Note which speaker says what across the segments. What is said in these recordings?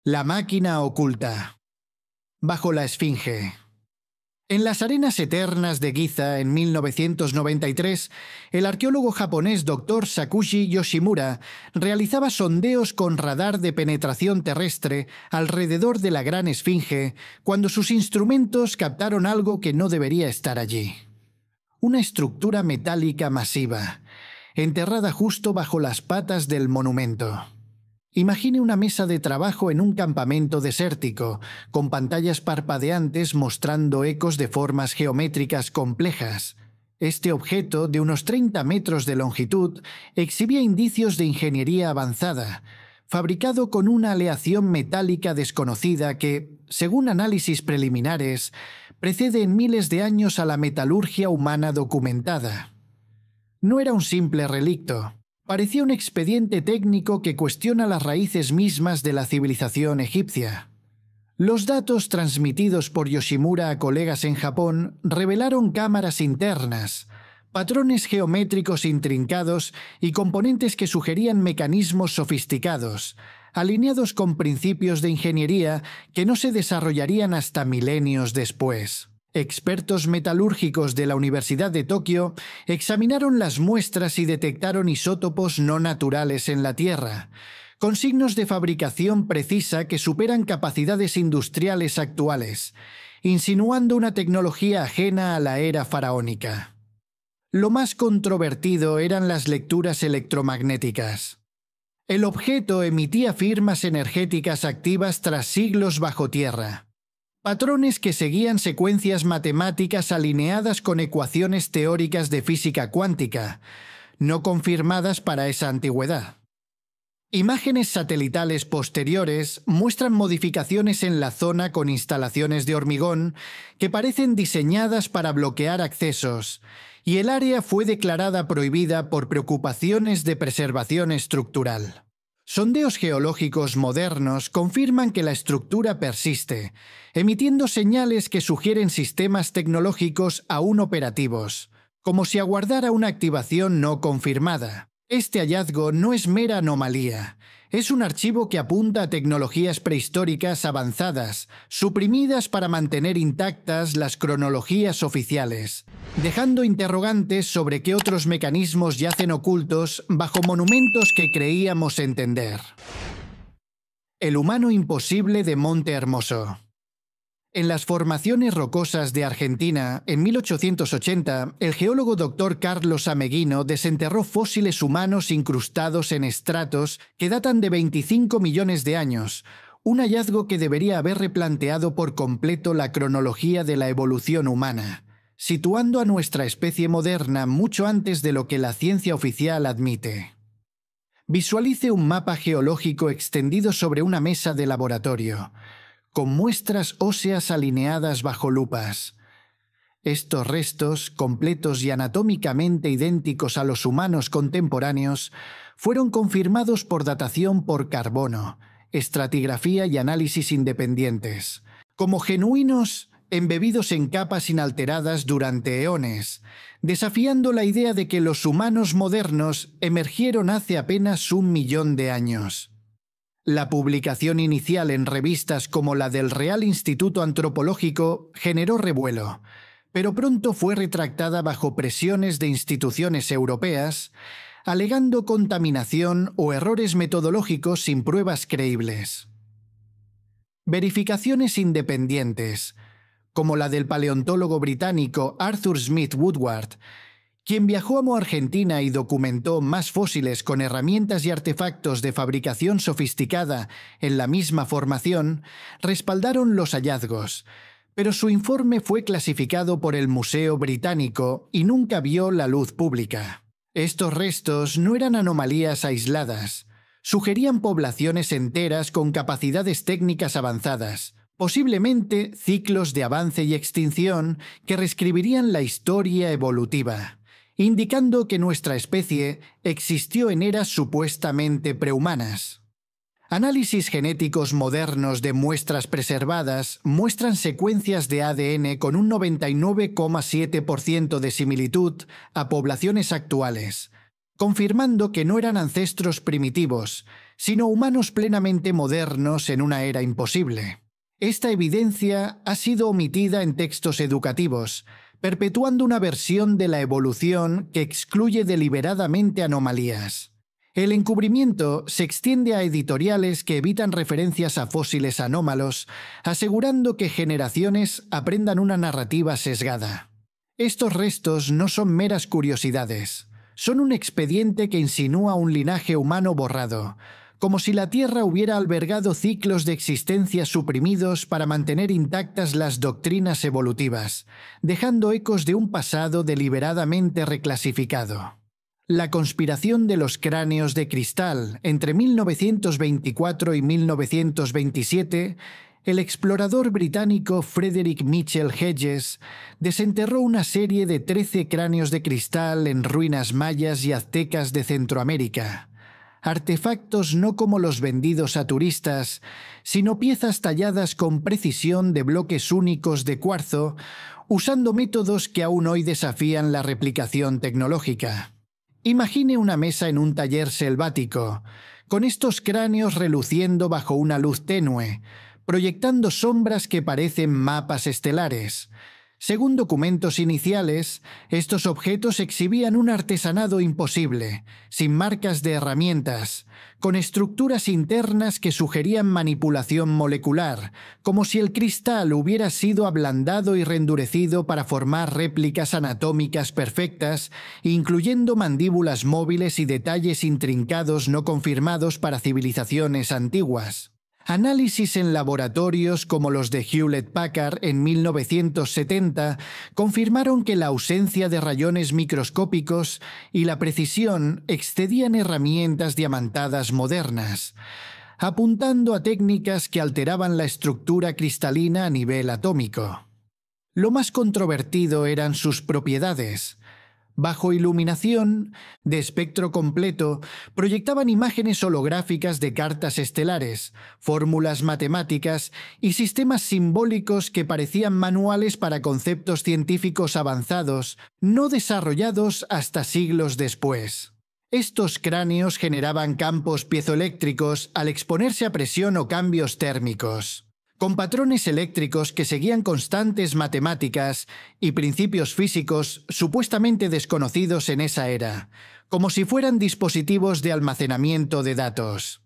Speaker 1: La máquina oculta. Bajo la Esfinge. En las arenas eternas de Giza, en 1993, el arqueólogo japonés Dr. Sakushi Yoshimura realizaba sondeos con radar de penetración terrestre alrededor de la Gran Esfinge cuando sus instrumentos captaron algo que no debería estar allí. Una estructura metálica masiva, enterrada justo bajo las patas del monumento. Imagine una mesa de trabajo en un campamento desértico, con pantallas parpadeantes mostrando ecos de formas geométricas complejas. Este objeto, de unos 30 metros de longitud, exhibía indicios de ingeniería avanzada, fabricado con una aleación metálica desconocida que, según análisis preliminares, precede en miles de años a la metalurgia humana documentada. No era un simple relicto. Parecía un expediente técnico que cuestiona las raíces mismas de la civilización egipcia. Los datos transmitidos por Yoshimura a colegas en Japón revelaron cámaras internas, patrones geométricos intrincados y componentes que sugerían mecanismos sofisticados, alineados con principios de ingeniería que no se desarrollarían hasta milenios después. Expertos metalúrgicos de la Universidad de Tokio examinaron las muestras y detectaron isótopos no naturales en la Tierra, con signos de fabricación precisa que superan capacidades industriales actuales, insinuando una tecnología ajena a la era faraónica. Lo más controvertido eran las lecturas electromagnéticas. El objeto emitía firmas energéticas activas tras siglos bajo tierra. Patrones que seguían secuencias matemáticas alineadas con ecuaciones teóricas de física cuántica, no confirmadas para esa antigüedad. Imágenes satelitales posteriores muestran modificaciones en la zona con instalaciones de hormigón que parecen diseñadas para bloquear accesos, y el área fue declarada prohibida por preocupaciones de preservación estructural. Sondeos geológicos modernos confirman que la estructura persiste, emitiendo señales que sugieren sistemas tecnológicos aún operativos, como si aguardara una activación no confirmada. Este hallazgo no es mera anomalía, es un archivo que apunta a tecnologías prehistóricas avanzadas, suprimidas para mantener intactas las cronologías oficiales, dejando interrogantes sobre qué otros mecanismos yacen ocultos bajo monumentos que creíamos entender. El humano imposible de Monte Hermoso. En las formaciones rocosas de Argentina, en 1880, el geólogo Dr. Carlos Ameguino desenterró fósiles humanos incrustados en estratos que datan de 25 millones de años, un hallazgo que debería haber replanteado por completo la cronología de la evolución humana, situando a nuestra especie moderna mucho antes de lo que la ciencia oficial admite. Visualice un mapa geológico extendido sobre una mesa de laboratorio, con muestras óseas alineadas bajo lupas. Estos restos, completos y anatómicamente idénticos a los humanos contemporáneos, fueron confirmados por datación por carbono, estratigrafía y análisis independientes, como genuinos embebidos en capas inalteradas durante eones, desafiando la idea de que los humanos modernos emergieron hace apenas 1 millón de años. La publicación inicial en revistas como la del Real Instituto Antropológico generó revuelo, pero pronto fue retractada bajo presiones de instituciones europeas, alegando contaminación o errores metodológicos sin pruebas creíbles. Verificaciones independientes, como la del paleontólogo británico Arthur Smith Woodward, quien viajó a Argentina y documentó más fósiles con herramientas y artefactos de fabricación sofisticada en la misma formación, respaldaron los hallazgos, pero su informe fue clasificado por el Museo Británico y nunca vio la luz pública. Estos restos no eran anomalías aisladas, sugerían poblaciones enteras con capacidades técnicas avanzadas, posiblemente ciclos de avance y extinción que reescribirían la historia evolutiva, indicando que nuestra especie existió en eras supuestamente prehumanas. Análisis genéticos modernos de muestras preservadas muestran secuencias de ADN con un 99,7% de similitud a poblaciones actuales, confirmando que no eran ancestros primitivos, sino humanos plenamente modernos en una era imposible. Esta evidencia ha sido omitida en textos educativos, perpetuando una versión de la evolución que excluye deliberadamente anomalías. El encubrimiento se extiende a editoriales que evitan referencias a fósiles anómalos, asegurando que generaciones aprendan una narrativa sesgada. Estos restos no son meras curiosidades, son un expediente que insinúa un linaje humano borrado, como si la Tierra hubiera albergado ciclos de existencia suprimidos para mantener intactas las doctrinas evolutivas, dejando ecos de un pasado deliberadamente reclasificado. La conspiración de los cráneos de cristal entre 1924 y 1927, el explorador británico Frederick Mitchell Hedges desenterró una serie de 13 cráneos de cristal en ruinas mayas y aztecas de Centroamérica. Artefactos no como los vendidos a turistas, sino piezas talladas con precisión de bloques únicos de cuarzo, usando métodos que aún hoy desafían la replicación tecnológica. Imagine una mesa en un taller selvático, con estos cráneos reluciendo bajo una luz tenue, proyectando sombras que parecen mapas estelares. Según documentos iniciales, estos objetos exhibían un artesanado imposible, sin marcas de herramientas, con estructuras internas que sugerían manipulación molecular, como si el cristal hubiera sido ablandado y reendurecido para formar réplicas anatómicas perfectas, incluyendo mandíbulas móviles y detalles intrincados no confirmados para civilizaciones antiguas. Análisis en laboratorios como los de Hewlett-Packard en 1970 confirmaron que la ausencia de rayones microscópicos y la precisión excedían herramientas diamantadas modernas, apuntando a técnicas que alteraban la estructura cristalina a nivel atómico. Lo más controvertido eran sus propiedades. Bajo iluminación de espectro completo, proyectaban imágenes holográficas de cartas estelares, fórmulas matemáticas y sistemas simbólicos que parecían manuales para conceptos científicos avanzados, no desarrollados hasta siglos después. Estos cráneos generaban campos piezoeléctricos al exponerse a presión o cambios térmicos, con patrones eléctricos que seguían constantes matemáticas y principios físicos supuestamente desconocidos en esa era, como si fueran dispositivos de almacenamiento de datos.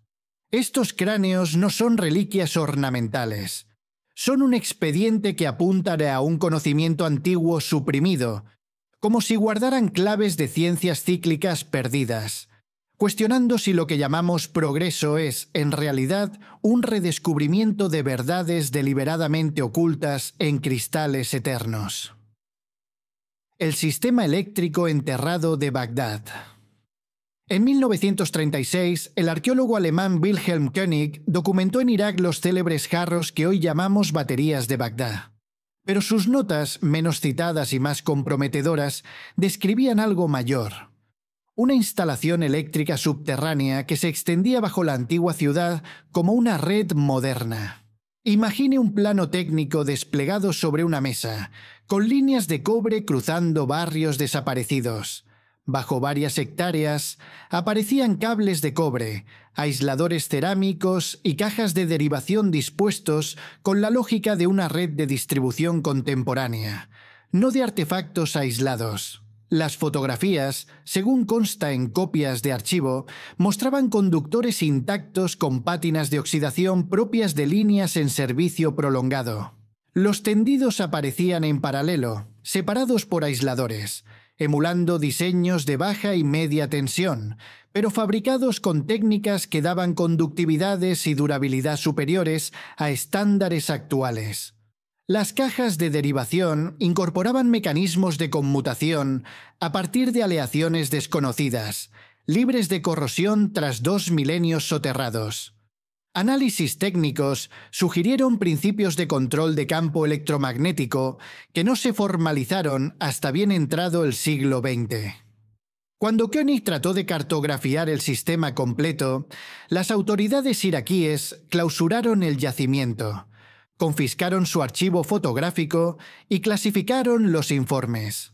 Speaker 1: Estos cráneos no son reliquias ornamentales. Son un expediente que apunta a un conocimiento antiguo suprimido, como si guardaran claves de ciencias cíclicas perdidas, cuestionando si lo que llamamos progreso es, en realidad, un redescubrimiento de verdades deliberadamente ocultas en cristales eternos. El sistema eléctrico enterrado de Bagdad. En 1936, el arqueólogo alemán Wilhelm König documentó en Irak los célebres jarros que hoy llamamos baterías de Bagdad. Pero sus notas, menos citadas y más comprometedoras, describían algo mayor. Una instalación eléctrica subterránea que se extendía bajo la antigua ciudad como una red moderna. Imagine un plano técnico desplegado sobre una mesa, con líneas de cobre cruzando barrios desaparecidos. Bajo varias hectáreas aparecían cables de cobre, aisladores cerámicos y cajas de derivación dispuestos con la lógica de una red de distribución contemporánea, no de artefactos aislados. Las fotografías, según consta en copias de archivo, mostraban conductores intactos con pátinas de oxidación propias de líneas en servicio prolongado. Los tendidos aparecían en paralelo, separados por aisladores, emulando diseños de baja y media tensión, pero fabricados con técnicas que daban conductividades y durabilidad superiores a estándares actuales. Las cajas de derivación incorporaban mecanismos de conmutación a partir de aleaciones desconocidas, libres de corrosión tras 2 milenios soterrados. Análisis técnicos sugirieron principios de control de campo electromagnético que no se formalizaron hasta bien entrado el siglo XX. Cuando König trató de cartografiar el sistema completo, las autoridades iraquíes clausuraron el yacimiento, confiscaron su archivo fotográfico y clasificaron los informes.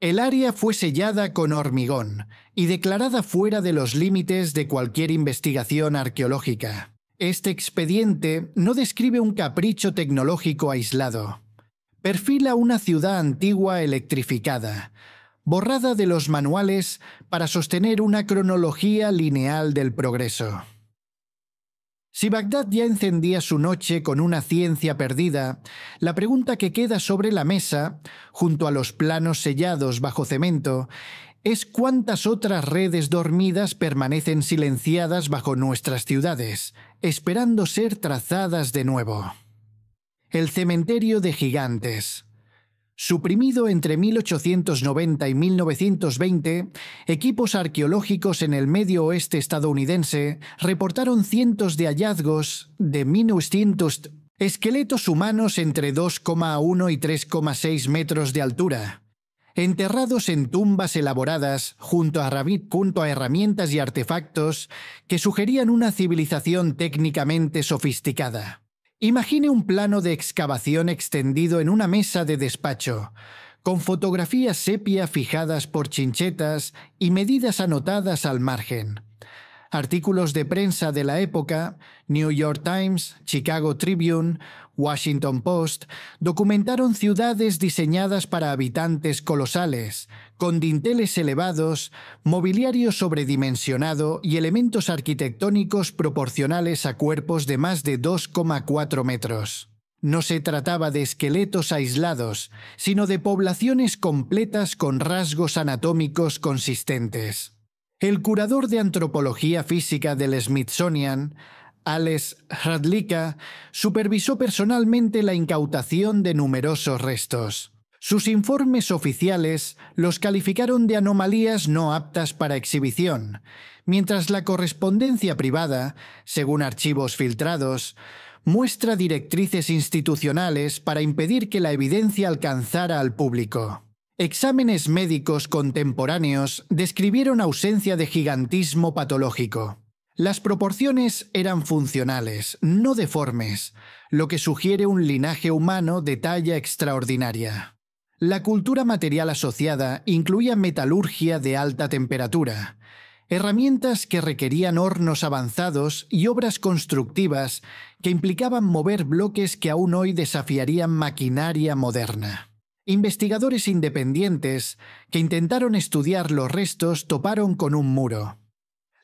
Speaker 1: El área fue sellada con hormigón y declarada fuera de los límites de cualquier investigación arqueológica. Este expediente no describe un capricho tecnológico aislado. Perfila una ciudad antigua electrificada, borrada de los manuales para sostener una cronología lineal del progreso. Si Bagdad ya encendía su noche con una ciencia perdida, la pregunta que queda sobre la mesa, junto a los planos sellados bajo cemento, es cuántas otras redes dormidas permanecen silenciadas bajo nuestras ciudades, esperando ser trazadas de nuevo. El cementerio de gigantes. Suprimido entre 1890 y 1920, equipos arqueológicos en el medio oeste estadounidense reportaron cientos de hallazgos de minuscientos esqueletos humanos entre 2,1 y 3,6 metros de altura, enterrados en tumbas elaboradas junto a herramientas y artefactos que sugerían una civilización técnicamente sofisticada. Imagine un plano de excavación extendido en una mesa de despacho, con fotografías sepia fijadas por chinchetas y medidas anotadas al margen. Artículos de prensa de la época, New York Times, Chicago Tribune, Washington Post, documentaron ciudades diseñadas para habitantes colosales, con dinteles elevados, mobiliario sobredimensionado y elementos arquitectónicos proporcionales a cuerpos de más de 2,4 metros. No se trataba de esqueletos aislados, sino de poblaciones completas con rasgos anatómicos consistentes. El curador de antropología física del Smithsonian, Alex Hrdlicka, supervisó personalmente la incautación de numerosos restos. Sus informes oficiales los calificaron de anomalías no aptas para exhibición, mientras la correspondencia privada, según archivos filtrados, muestra directrices institucionales para impedir que la evidencia alcanzara al público. Exámenes médicos contemporáneos describieron ausencia de gigantismo patológico. Las proporciones eran funcionales, no deformes, lo que sugiere un linaje humano de talla extraordinaria. La cultura material asociada incluía metalurgia de alta temperatura, herramientas que requerían hornos avanzados y obras constructivas que implicaban mover bloques que aún hoy desafiarían maquinaria moderna. Investigadores independientes que intentaron estudiar los restos toparon con un muro.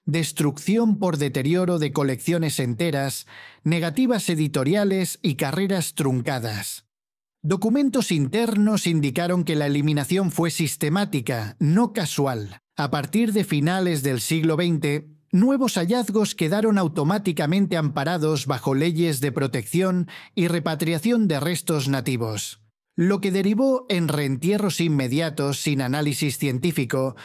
Speaker 1: Destrucción por deterioro de colecciones enteras, negativas editoriales y carreras truncadas. Documentos internos indicaron que la eliminación fue sistemática, no casual. A partir de finales del siglo XX, nuevos hallazgos quedaron automáticamente amparados bajo leyes de protección y repatriación de restos nativos, lo que derivó en reentierros inmediatos sin análisis científico,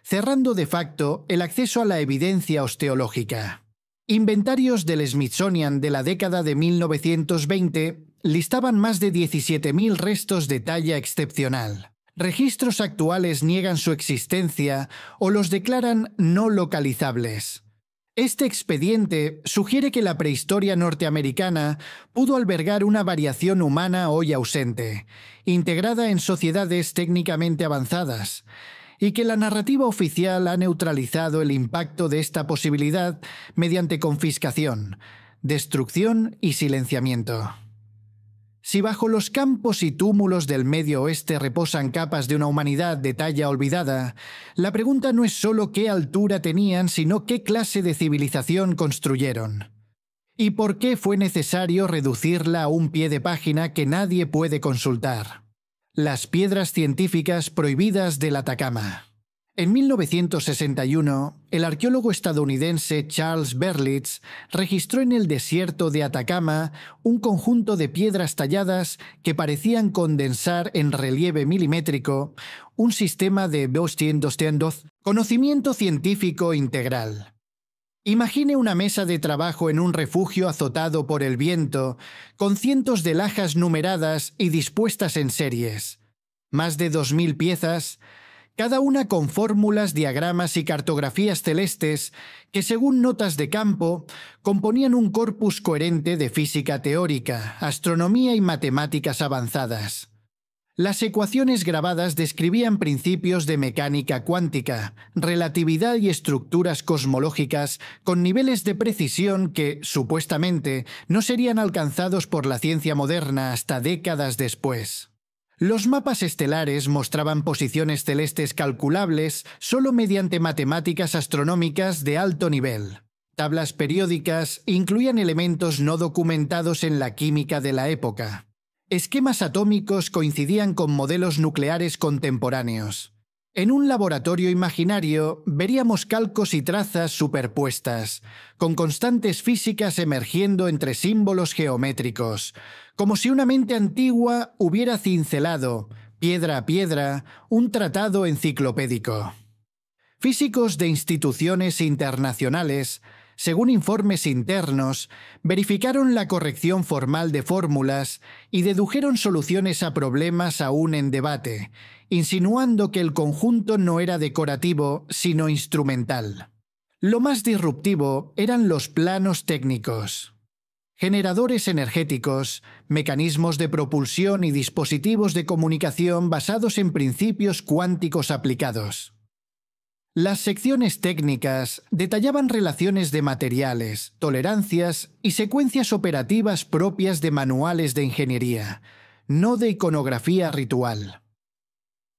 Speaker 1: cerrando de facto el acceso a la evidencia osteológica. Inventarios del Smithsonian de la década de 1920 listaban más de 17.000 restos de talla excepcional. Registros actuales niegan su existencia o los declaran no localizables. Este expediente sugiere que la prehistoria norteamericana pudo albergar una variación humana hoy ausente, integrada en sociedades técnicamente avanzadas, y que la narrativa oficial ha neutralizado el impacto de esta posibilidad mediante confiscación, destrucción y silenciamiento. Si bajo los campos y túmulos del Medio Oeste reposan capas de una humanidad de talla olvidada, la pregunta no es solo qué altura tenían, sino qué clase de civilización construyeron. ¿Y por qué fue necesario reducirla a un pie de página que nadie puede consultar? Las piedras científicas prohibidas del Atacama. En 1961, el arqueólogo estadounidense Charles Berlitz registró en el desierto de Atacama un conjunto de piedras talladas que parecían condensar en relieve milimétrico un sistema de conocimiento científico integral. Imagine una mesa de trabajo en un refugio azotado por el viento, con cientos de lajas numeradas y dispuestas en series. Más de 2.000 piezas, cada una con fórmulas, diagramas y cartografías celestes que, según notas de campo, componían un corpus coherente de física teórica, astronomía y matemáticas avanzadas. Las ecuaciones grabadas describían principios de mecánica cuántica, relatividad y estructuras cosmológicas con niveles de precisión que, supuestamente, no serían alcanzados por la ciencia moderna hasta décadas después. Los mapas estelares mostraban posiciones celestes calculables solo mediante matemáticas astronómicas de alto nivel. Tablas periódicas incluían elementos no documentados en la química de la época. Esquemas atómicos coincidían con modelos nucleares contemporáneos. En un laboratorio imaginario veríamos calcos y trazas superpuestas, con constantes físicas emergiendo entre símbolos geométricos, como si una mente antigua hubiera cincelado, piedra a piedra, un tratado enciclopédico. Físicos de instituciones internacionales, según informes internos, verificaron la corrección formal de fórmulas y dedujeron soluciones a problemas aún en debate, insinuando que el conjunto no era decorativo, sino instrumental. Lo más disruptivo eran los planos técnicos. Generadores energéticos, mecanismos de propulsión y dispositivos de comunicación basados en principios cuánticos aplicados. Las secciones técnicas detallaban relaciones de materiales, tolerancias y secuencias operativas propias de manuales de ingeniería, no de iconografía ritual.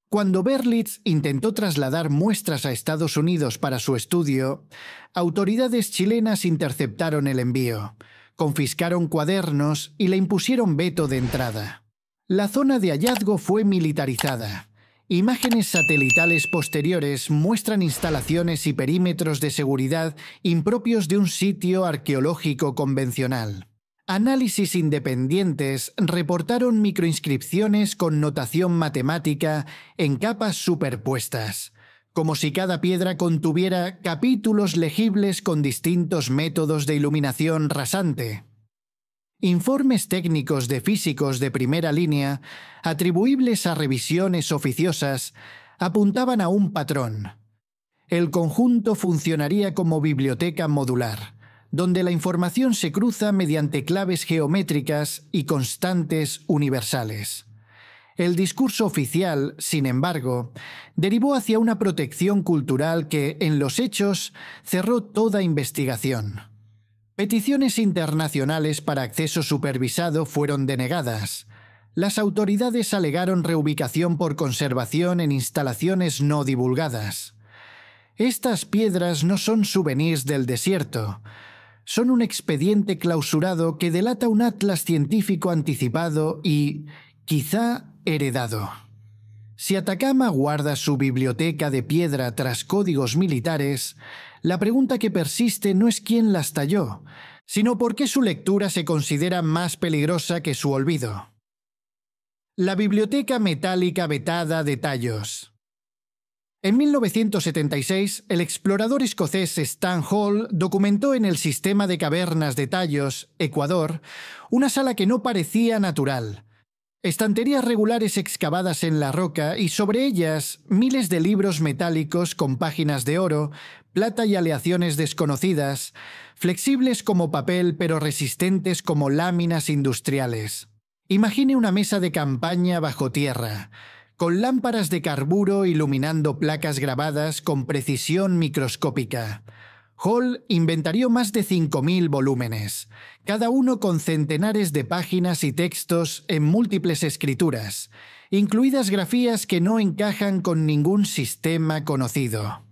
Speaker 1: Cuando Berlitz intentó trasladar muestras a Estados Unidos para su estudio, autoridades chilenas interceptaron el envío, confiscaron cuadernos y le impusieron veto de entrada. La zona de hallazgo fue militarizada. Imágenes satelitales posteriores muestran instalaciones y perímetros de seguridad impropios de un sitio arqueológico convencional. Análisis independientes reportaron microinscripciones con notación matemática en capas superpuestas, como si cada piedra contuviera capítulos legibles con distintos métodos de iluminación rasante. Informes técnicos de físicos de primera línea, atribuibles a revisiones oficiosas, apuntaban a un patrón. El conjunto funcionaría como biblioteca modular, donde la información se cruza mediante claves geométricas y constantes universales. El discurso oficial, sin embargo, derivó hacia una protección cultural que, en los hechos, cerró toda investigación. Peticiones internacionales para acceso supervisado fueron denegadas. Las autoridades alegaron reubicación por conservación en instalaciones no divulgadas. Estas piedras no son souvenirs del desierto. Son un expediente clausurado que delata un atlas científico anticipado y, quizá, heredado. Si Atacama guarda su biblioteca de piedra tras códigos militares, la pregunta que persiste no es quién las talló, sino por qué su lectura se considera más peligrosa que su olvido. La biblioteca metálica vetada de tallos. En 1976, el explorador escocés Stan Hall documentó en el sistema de cavernas de Tallos, Ecuador, una sala que no parecía natural. Estanterías regulares excavadas en la roca y sobre ellas miles de libros metálicos con páginas de oro, plata y aleaciones desconocidas, flexibles como papel pero resistentes como láminas industriales. Imagine una mesa de campaña bajo tierra, con lámparas de carburo iluminando placas grabadas con precisión microscópica. Hall inventarió más de 5.000 volúmenes, cada uno con centenares de páginas y textos en múltiples escrituras, incluidas grafías que no encajan con ningún sistema conocido.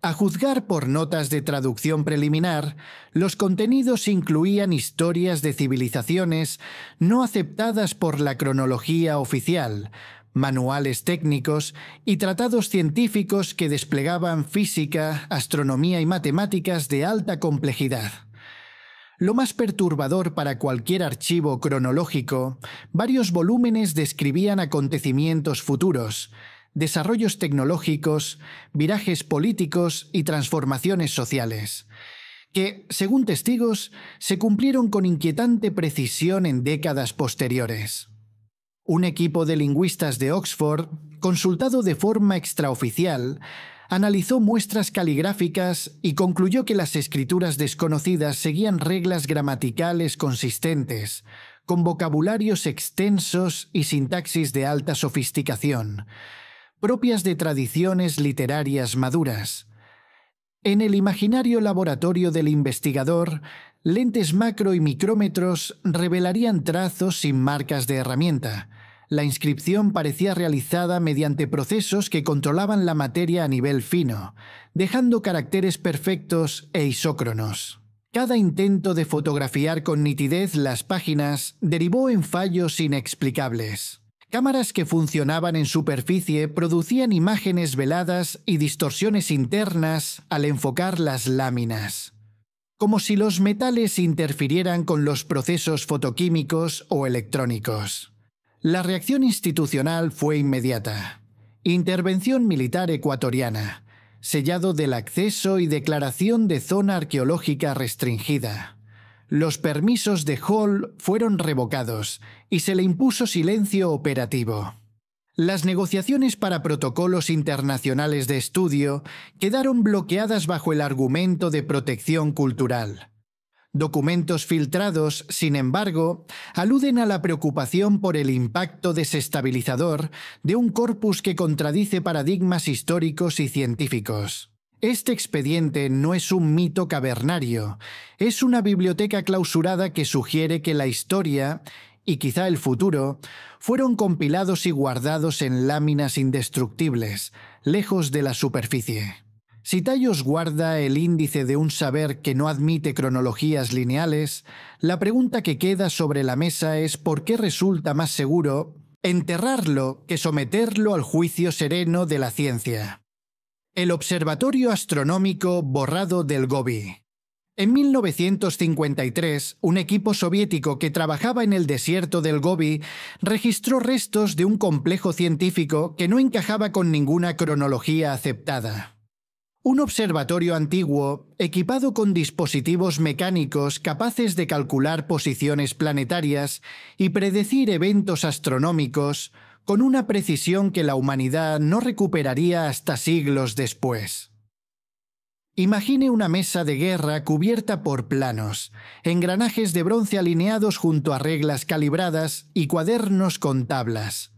Speaker 1: A juzgar por notas de traducción preliminar, los contenidos incluían historias de civilizaciones no aceptadas por la cronología oficial, manuales técnicos y tratados científicos que desplegaban física, astronomía y matemáticas de alta complejidad. Lo más perturbador para cualquier archivo cronológico, varios volúmenes describían acontecimientos futuros, desarrollos tecnológicos, virajes políticos y transformaciones sociales, que, según testigos, se cumplieron con inquietante precisión en décadas posteriores. Un equipo de lingüistas de Oxford, consultado de forma extraoficial, analizó muestras caligráficas y concluyó que las escrituras desconocidas seguían reglas gramaticales consistentes, con vocabularios extensos y sintaxis de alta sofisticación, propias de tradiciones literarias maduras. En el imaginario laboratorio del investigador, lentes macro y micrómetros revelarían trazos sin marcas de herramienta. La inscripción parecía realizada mediante procesos que controlaban la materia a nivel fino, dejando caracteres perfectos e isócronos. Cada intento de fotografiar con nitidez las páginas derivó en fallos inexplicables. Cámaras que funcionaban en superficie producían imágenes veladas y distorsiones internas al enfocar las láminas, como si los metales interfirieran con los procesos fotoquímicos o electrónicos. La reacción institucional fue inmediata. Intervención militar ecuatoriana, sellado del acceso y declaración de zona arqueológica restringida. Los permisos de Hall fueron revocados y se le impuso silencio operativo. Las negociaciones para protocolos internacionales de estudio quedaron bloqueadas bajo el argumento de protección cultural. Documentos filtrados, sin embargo, aluden a la preocupación por el impacto desestabilizador de un corpus que contradice paradigmas históricos y científicos. Este expediente no es un mito cavernario, es una biblioteca clausurada que sugiere que la historia, y quizá el futuro, fueron compilados y guardados en láminas indestructibles, lejos de la superficie. Si Tallos guarda el índice de un saber que no admite cronologías lineales, la pregunta que queda sobre la mesa es por qué resulta más seguro enterrarlo que someterlo al juicio sereno de la ciencia. El Observatorio Astronómico borrado del Gobi. En 1953, un equipo soviético que trabajaba en el desierto del Gobi registró restos de un complejo científico que no encajaba con ninguna cronología aceptada. Un observatorio antiguo, equipado con dispositivos mecánicos capaces de calcular posiciones planetarias y predecir eventos astronómicos, con una precisión que la humanidad no recuperaría hasta siglos después. Imagine una mesa de guerra cubierta por planos, engranajes de bronce alineados junto a reglas calibradas y cuadernos con tablas.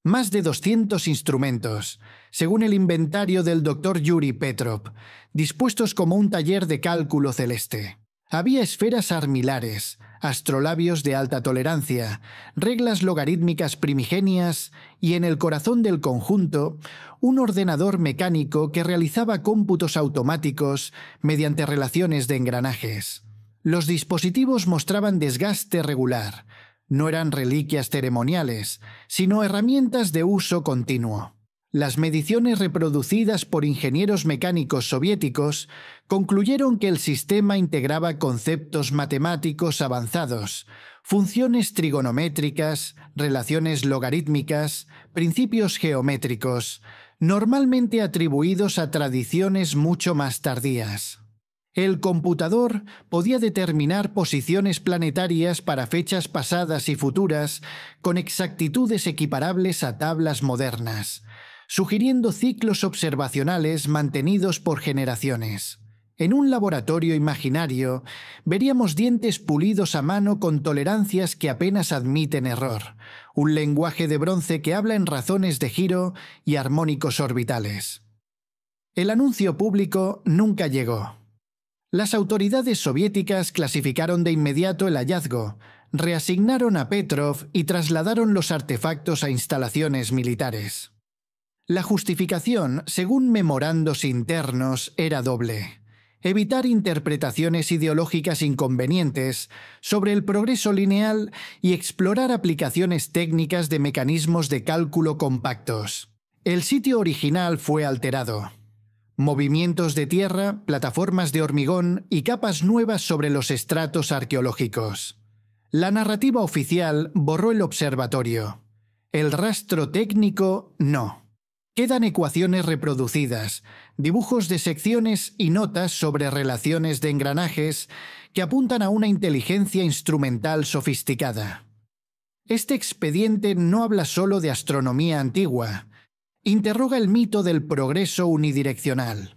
Speaker 1: Más de 200 instrumentos, según el inventario del Dr. Yuri Petrov, dispuestos como un taller de cálculo celeste. Había esferas armilares, astrolabios de alta tolerancia, reglas logarítmicas primigenias y en el corazón del conjunto, un ordenador mecánico que realizaba cómputos automáticos mediante relaciones de engranajes. Los dispositivos mostraban desgaste regular. No eran reliquias ceremoniales, sino herramientas de uso continuo. Las mediciones reproducidas por ingenieros mecánicos soviéticos concluyeron que el sistema integraba conceptos matemáticos avanzados, funciones trigonométricas, relaciones logarítmicas, principios geométricos, normalmente atribuidos a tradiciones mucho más tardías. El computador podía determinar posiciones planetarias para fechas pasadas y futuras con exactitudes equiparables a tablas modernas, sugiriendo ciclos observacionales mantenidos por generaciones. En un laboratorio imaginario, veríamos dientes pulidos a mano con tolerancias que apenas admiten error, un lenguaje de bronce que habla en razones de giro y armónicos orbitales. El anuncio público nunca llegó. Las autoridades soviéticas clasificaron de inmediato el hallazgo, reasignaron a Petrov y trasladaron los artefactos a instalaciones militares. La justificación, según memorandos internos, era doble: evitar interpretaciones ideológicas inconvenientes sobre el progreso lineal y explorar aplicaciones técnicas de mecanismos de cálculo compactos. El sitio original fue alterado. Movimientos de tierra, plataformas de hormigón y capas nuevas sobre los estratos arqueológicos. La narrativa oficial borró el observatorio. El rastro técnico, no. Quedan ecuaciones reproducidas, dibujos de secciones y notas sobre relaciones de engranajes que apuntan a una inteligencia instrumental sofisticada. Este expediente no habla solo de astronomía antigua, interroga el mito del progreso unidireccional.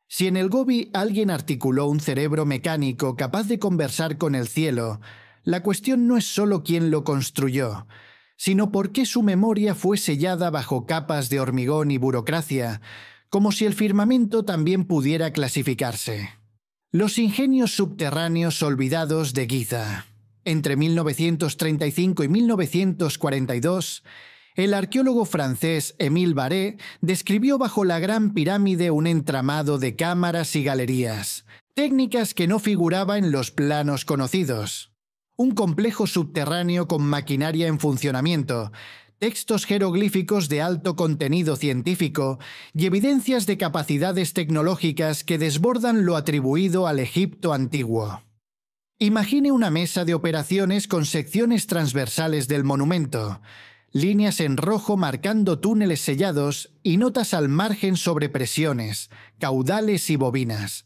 Speaker 1: Si en el Gobi alguien articuló un cerebro mecánico capaz de conversar con el cielo, La cuestión no es solo quién lo construyó, sino por qué su memoria fue sellada bajo capas de hormigón y burocracia, como si el firmamento también pudiera clasificarse. Los ingenios subterráneos olvidados de Giza. Entre 1935 y 1942, el arqueólogo francés Émile Barré describió bajo la Gran Pirámide un entramado de cámaras y galerías, técnicas que no figuraba en los planos conocidos. Un complejo subterráneo con maquinaria en funcionamiento, textos jeroglíficos de alto contenido científico y evidencias de capacidades tecnológicas que desbordan lo atribuido al Egipto antiguo. Imagine una mesa de operaciones con secciones transversales del monumento, líneas en rojo marcando túneles sellados y notas al margen sobre presiones, caudales y bobinas.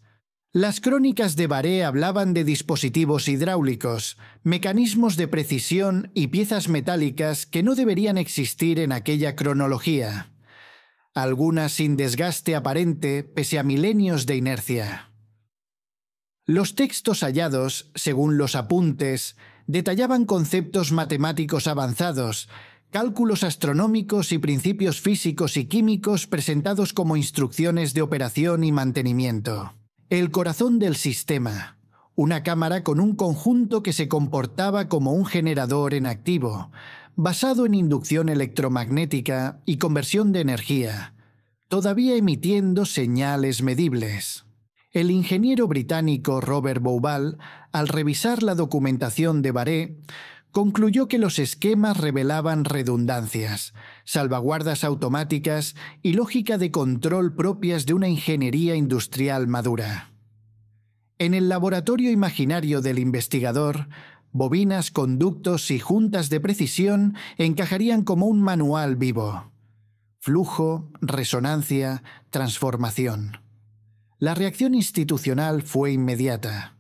Speaker 1: Las crónicas de Barré hablaban de dispositivos hidráulicos, mecanismos de precisión y piezas metálicas que no deberían existir en aquella cronología, algunas sin desgaste aparente pese a milenios de inercia. Los textos hallados, según los apuntes, detallaban conceptos matemáticos avanzados, cálculos astronómicos y principios físicos y químicos presentados como instrucciones de operación y mantenimiento. El corazón del sistema, una cámara con un conjunto que se comportaba como un generador en activo, basado en inducción electromagnética y conversión de energía, todavía emitiendo señales medibles. El ingeniero británico Robert Bauval, al revisar la documentación de Barré, concluyó que los esquemas revelaban redundancias, salvaguardas automáticas y lógica de control propias de una ingeniería industrial madura. En el laboratorio imaginario del investigador, bobinas, conductos y juntas de precisión encajarían como un manual vivo. Flujo, resonancia, transformación. La reacción institucional fue inmediata.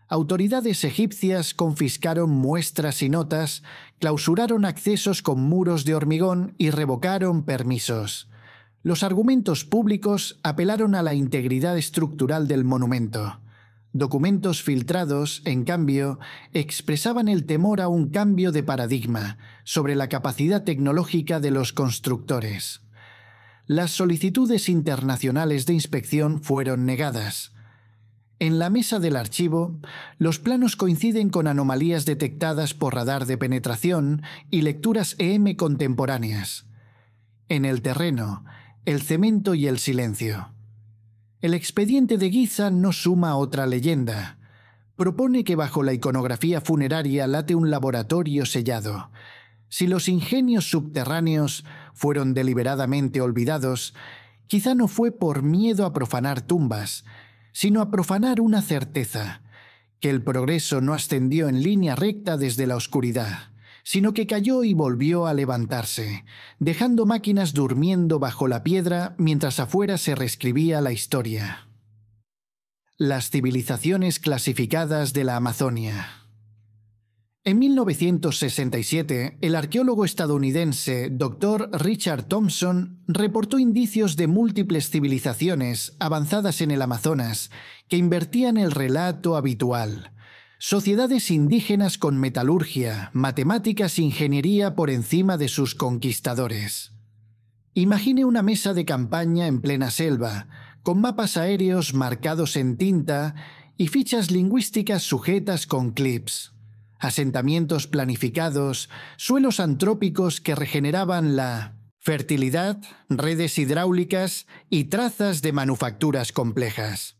Speaker 1: Autoridades egipcias confiscaron muestras y notas, clausuraron accesos con muros de hormigón y revocaron permisos. Los argumentos públicos apelaron a la integridad estructural del monumento. Documentos filtrados, en cambio, expresaban el temor a un cambio de paradigma sobre la capacidad tecnológica de los constructores. Las solicitudes internacionales de inspección fueron negadas. En la mesa del archivo, los planos coinciden con anomalías detectadas por radar de penetración y lecturas EM contemporáneas. En el terreno, el cemento y el silencio. El expediente de Giza no suma otra leyenda. Propone que bajo la iconografía funeraria late un laboratorio sellado. Si los ingenios subterráneos fueron deliberadamente olvidados, quizá no fue por miedo a profanar tumbas, sino a profanar una certeza, que el progreso no ascendió en línea recta desde la oscuridad, sino que cayó y volvió a levantarse, dejando máquinas durmiendo bajo la piedra mientras afuera se reescribía la historia. Las civilizaciones clasificadas de la Amazonia. En 1967, el arqueólogo estadounidense Dr. Richard Thompson reportó indicios de múltiples civilizaciones avanzadas en el Amazonas que invertían el relato habitual. Sociedades indígenas con metalurgia, matemáticas e ingeniería por encima de sus conquistadores. Imagine una mesa de campaña en plena selva, con mapas aéreos marcados en tinta y fichas lingüísticas sujetas con clips. Asentamientos planificados, suelos antrópicos que regeneraban la fertilidad, redes hidráulicas y trazas de manufacturas complejas.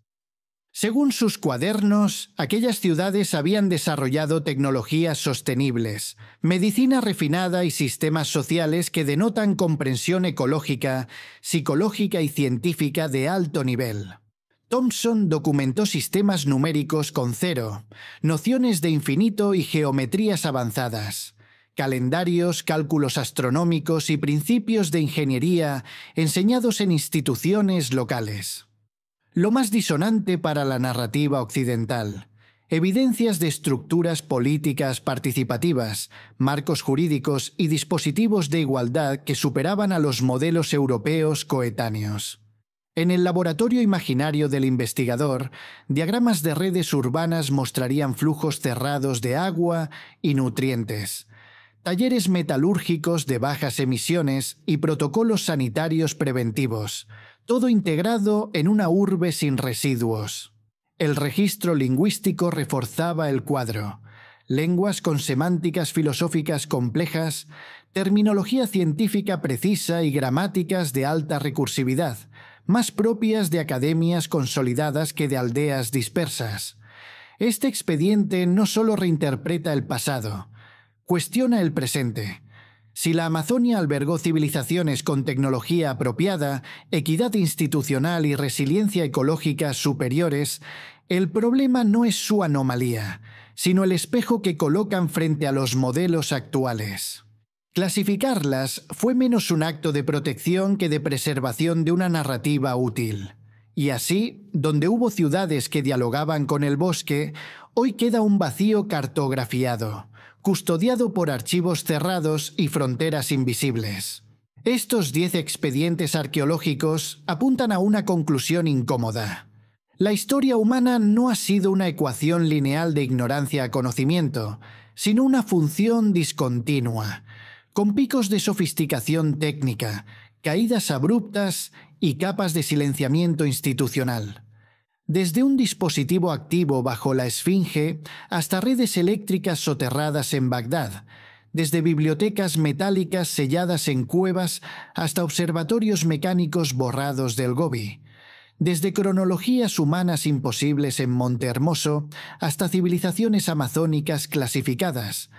Speaker 1: Según sus cuadernos, aquellas ciudades habían desarrollado tecnologías sostenibles, medicina refinada y sistemas sociales que denotan comprensión ecológica, psicológica y científica de alto nivel. Thompson documentó sistemas numéricos con cero, nociones de infinito y geometrías avanzadas, calendarios, cálculos astronómicos y principios de ingeniería enseñados en instituciones locales. Lo más disonante para la narrativa occidental: evidencias de estructuras políticas participativas, marcos jurídicos y dispositivos de igualdad que superaban a los modelos europeos coetáneos. En el laboratorio imaginario del investigador, diagramas de redes urbanas mostrarían flujos cerrados de agua y nutrientes, talleres metalúrgicos de bajas emisiones y protocolos sanitarios preventivos, todo integrado en una urbe sin residuos. El registro lingüístico reforzaba el cuadro. Lenguas con semánticas filosóficas complejas, terminología científica precisa y gramáticas de alta recursividad, más propias de academias consolidadas que de aldeas dispersas. Este expediente no solo reinterpreta el pasado, cuestiona el presente. Si la Amazonia albergó civilizaciones con tecnología apropiada, equidad institucional y resiliencia ecológica superiores, el problema no es su anomalía, sino el espejo que colocan frente a los modelos actuales. Clasificarlas fue menos un acto de protección que de preservación de una narrativa útil. Y así, donde hubo ciudades que dialogaban con el bosque, hoy queda un vacío cartografiado, custodiado por archivos cerrados y fronteras invisibles. Estos 10 expedientes arqueológicos apuntan a una conclusión incómoda. La historia humana no ha sido una ecuación lineal de ignorancia a conocimiento, sino una función discontinua, con picos de sofisticación técnica, caídas abruptas y capas de silenciamiento institucional. Desde un dispositivo activo bajo la Esfinge hasta redes eléctricas soterradas en Bagdad, desde bibliotecas metálicas selladas en cuevas hasta observatorios mecánicos borrados del Gobi, desde cronologías humanas imposibles en Monte Hermoso hasta civilizaciones amazónicas clasificadas,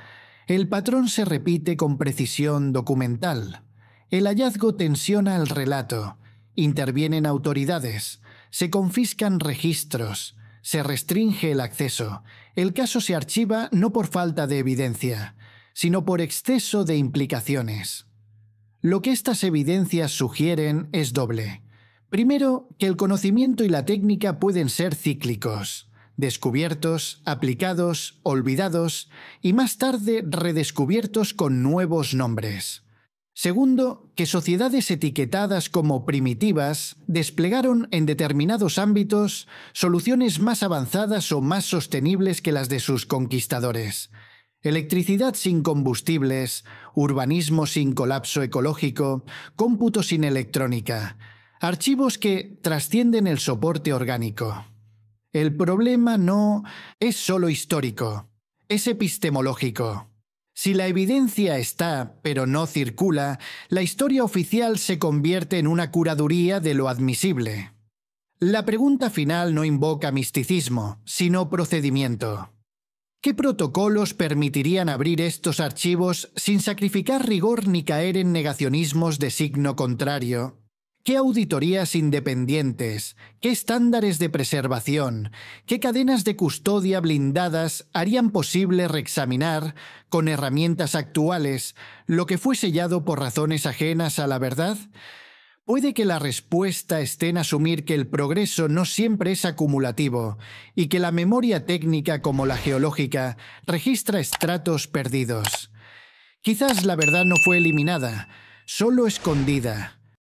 Speaker 1: el patrón se repite con precisión documental. El hallazgo tensiona el relato, intervienen autoridades, se confiscan registros, se restringe el acceso. El caso se archiva no por falta de evidencia, sino por exceso de implicaciones. Lo que estas evidencias sugieren es doble. Primero, que el conocimiento y la técnica pueden ser cíclicos, descubiertos, aplicados, olvidados y más tarde redescubiertos con nuevos nombres. Segundo, que sociedades etiquetadas como primitivas desplegaron en determinados ámbitos soluciones más avanzadas o más sostenibles que las de sus conquistadores. Electricidad sin combustibles, urbanismo sin colapso ecológico, cómputo sin electrónica, archivos que trascienden el soporte orgánico. El problema no es solo histórico, es epistemológico. Si la evidencia está, pero no circula, la historia oficial se convierte en una curaduría de lo admisible. La pregunta final no invoca misticismo, sino procedimiento. ¿Qué protocolos permitirían abrir estos archivos sin sacrificar rigor ni caer en negacionismos de signo contrario? ¿Qué auditorías independientes, qué estándares de preservación, qué cadenas de custodia blindadas harían posible reexaminar, con herramientas actuales, lo que fue sellado por razones ajenas a la verdad? Puede que la respuesta esté en asumir que el progreso no siempre es acumulativo y que la memoria técnica como la geológica registra estratos perdidos. Quizás la verdad no fue eliminada, solo escondida.